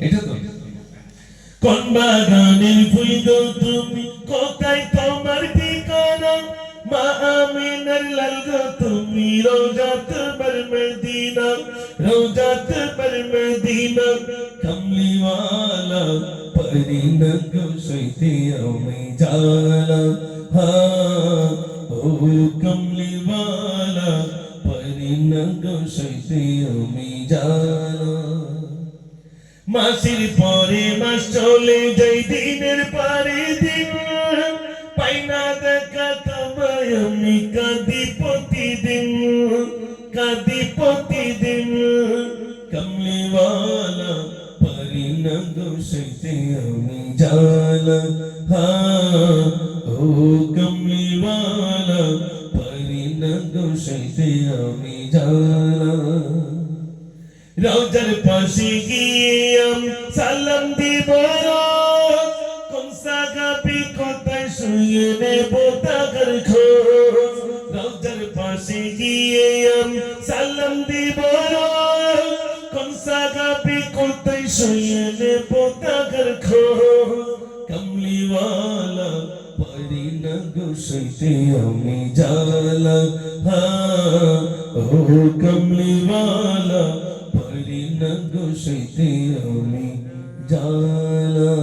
এটা তো কোন বাগানের ফুল গো তুমি, কোথায় তোমার ঠিকানা? মা আমিনার লাল গো তুমি, রওজাত বার মদিনা, রওজাত বার মদিনা। কমলিওয়ালা পরিনা গো সইতে আমি জালা, হ্যাঁ ও কমলিওয়ালা পরিনা গো সইতে আমি জালা। মাসির পরে মাস চলে যাই, দিনের পরে দিন পাই না দেখা তোমায় আমি, কাঁদি প্রতিদিন, কাঁদি প্রতিদিন। কমলিওয়ালা পারি না গো সইতে আমি জালা, হ্যাঁ ও কমলিওয়ালা পারি না গো সইতে আমি জালা। রওজার পাশে গিয়ে সালাম দিব, কোন সাহাবী কোথায় শুয়ে নেব তার খোঁজ। রওজার পাশে গিয়ে সালাম দিব, কোন সাহাবী কোথায় শুয়ে নেব তার খোঁজ। কমলিওয়ালা পারি না গো সইতে আমি জালা, হ্যাঁ ও কমলিওয়ালা পারি না গো সইতে আমি জালা।